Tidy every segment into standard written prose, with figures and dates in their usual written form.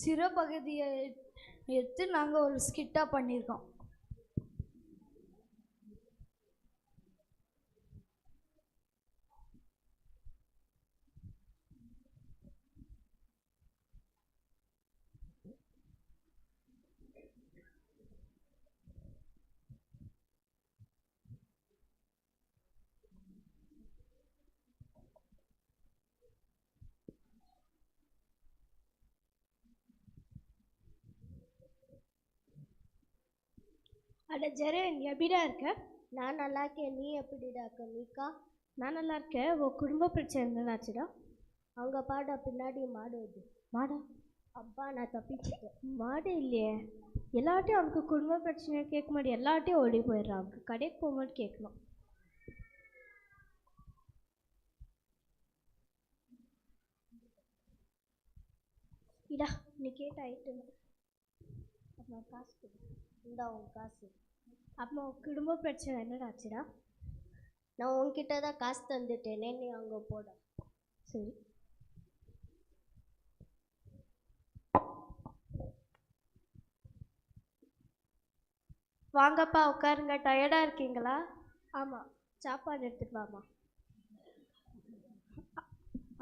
சிறப்பகுதியை எடுத்து நாங்கள் ஒரு ஸ்கிட்டாக பண்ணியிருக்கோம். அட ஜெரன், எப்படிடா இருக்க? நான் நல்லா இருக்கேன். நீ எப்படிடா இருக்க மீகா? நான் நல்லா இருக்கேன். உன் குடும்ப பிரச்சனை என்னடாச்சுடா? அவங்க பாட பின்னாடி மாடு வருது. மாடா? அப்பா நான் தப்பிச்சிட்டேன். மாடு இல்லையே. எல்லாட்டையும் அவனுக்கு குடும்ப பிரச்சனையை கேட்க மாட்டேன், எல்லாட்டையும் ஓடி போயிடுறான். அவனுக்கு கடைக்கு போகும்போது கேட்கணும். இடா, நீ கேட்ட ஐட்டம் அப்புறம் காசு கொடு. இந்தா உன் காசு. அப்புறம் குடும்ப பிரச்சனை என்னடாச்சுடா? நான் உன்கிட்ட தான் காசு தந்துட்டேனே, நீ அங்கே போட. சரி. வாங்கப்பா உட்காருங்க. டயர்டாக இருக்கீங்களா? ஆமாம். சாப்பாடு எடுத்துட்டு வாமா.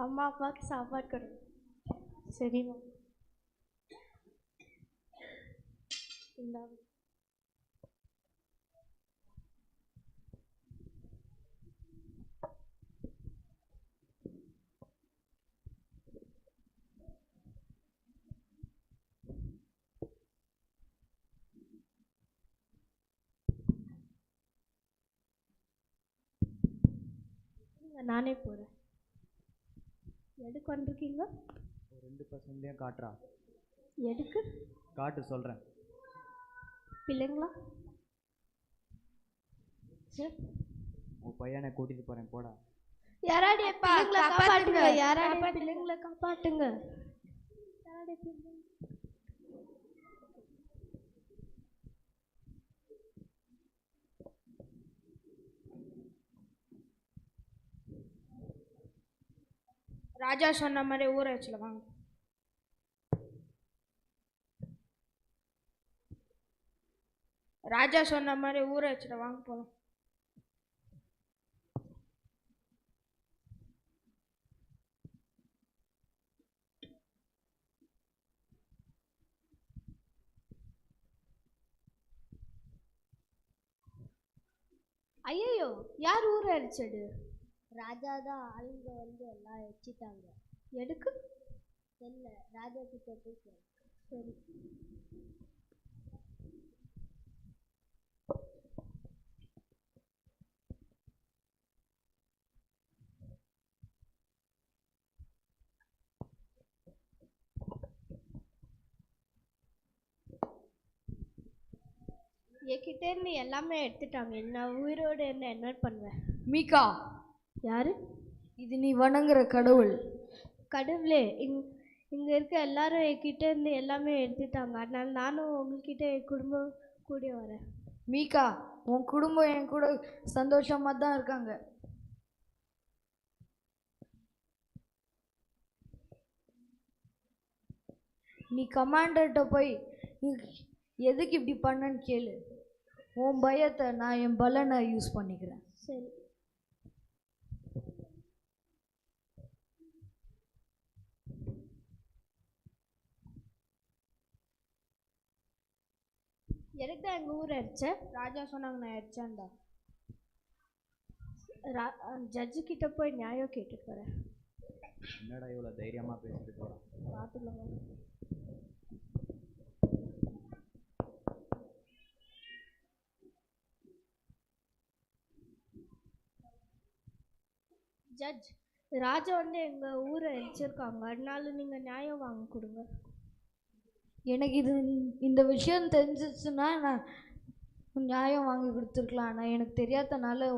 அம்மா அப்பாவுக்கு சாப்பாடு கொடு. சரிம்மா. இந்தா. நானே போகிறேன். எதுக்கு வந்திருக்கீங்க? 2% காட்டுறா. எதுக்கு? காட்டு சொல்கிறேன். பிள்ளைங்களா? சரி, உன் பையனை கூட்டிகிட்டு போகிறேன், போடா. யாராடி பிள்ளைங்களை காப்பாட்டுங்க. யாராடி பிள்ளைங்களை காப்பாட்டுங்க. யாராடி பிள்ளைங்க? ராஜா சொன்ன மாதிரி ஊற வச்சுல வாங்க. ராஜா சொன்ன மாதிரி ஊற வச்சுல வாங்க போலாம். ஐயோ, யார் ஊற அடிச்சது? ராஜா தான். ஆளுங்க வந்து எல்லாம் வச்சுட்டாங்க. எதுக்கு? தெரியல, ராஜா கிட்ட போய் கேளு. சரி. என்கிட்ட இருந்து எல்லாமே எடுத்துட்டாங்க. என்ன உயிரோடு என்ன பண்ணுவேன்? மீகா, யாரு? இது நீ வணங்குற கடவுள். கடவுளே, இங்கே இருக்க எல்லாரும் என்கிட்ட இருந்து எல்லாமே எடுத்துட்டாங்க. அதனால நானும் உங்ககிட்ட என் குடும்பம் கூடி வரேன். மீகா, உன் குடும்பம் என் கூட சந்தோஷமாக தான் இருக்காங்க. நீ கமாண்டர்கிட்ட போய் எதுக்கு இப்படி பண்ணன்னு கேளு. உன் பயத்தை நான் என் பலனை யூஸ் பண்ணிக்கிறேன். சரி. எனக்கு தான் எங்கள் ஊர் அடிச்ச. ராஜா சொன்னாங்க, நான் அடிச்சேன்டா. ஜட்ஜு கிட்ட போய் நியாயம் கேட்டுட்டு வரேன். என்னடா இவ்வளோ தைரியமாக பேசிட்டு போகிறான்? பார்த்துக்கலாம். ஜட்ஜ், ராஜா வந்து எங்கள் ஊரை அடிச்சிருக்காங்க. அதனால நீங்கள் நியாயம் வாங்க கொடுங்க. எனக்கு இந்த விஷயம் தெரிஞ்சிச்சுன்னா நான் நியாயம் வாங்கி கொடுத்துருக்கலாம். ஆனால் எனக்கு தெரியாதனால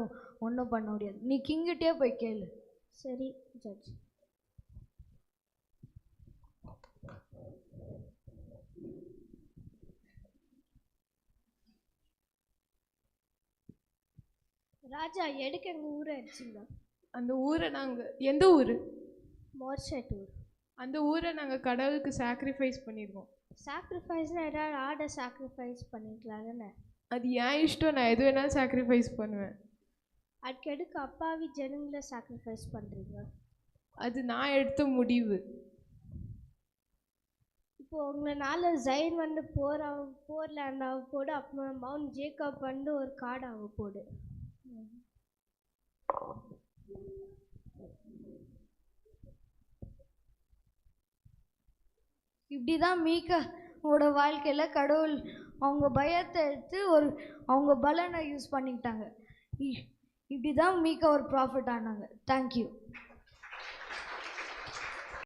ஒன்றும் பண்ண முடியாது. நீ கிங்கிட்டே போய் கேளு. சரி ஜட்ஜ். ராஜா, எதுக்கு எங்கள் ஊரை அடிச்சிங்க? அந்த ஊரை நாங்கள் எந்த ஊர்? மோர்ஷேட் ஊர். அந்த ஊரை நாங்கள் கடவுளுக்கு சாக்ரிஃபைஸ் பண்ணியிருக்கோம். சாக்ரிஃபைஸ்னால் ஏதாவது ஆடை சாக்ரிஃபைஸ் பண்ணிக்கலாம் தானே? அது ஏன் இஷ்டம், நான் எது வேணாலும் சாக்ரிஃபைஸ் பண்ணுவேன். அதுக்கு எதுக்கு அப்பாவி ஜனங்களை சாக்ரிஃபைஸ் பண்ணுறீங்க? அது நான் எடுத்த முடிவு. இப்போது உங்களால் ஜெயின் வந்து போர்லேண்ட் ஆக போடு, அப்புறம் மவுண்ட் ஜேக்கப் வந்து ஒரு காடு ஆக போடு. இப்படி தான் மீகாவோட வாழ்க்கையில் கடவுள் அவங்க பயத்தை எடுத்து அவங்க பலனை யூஸ் பண்ணிக்கிட்டாங்க. இப்படி தான் மீகா ஒரு ப்ராஃபிட் ஆனாங்க. தேங்க்யூ.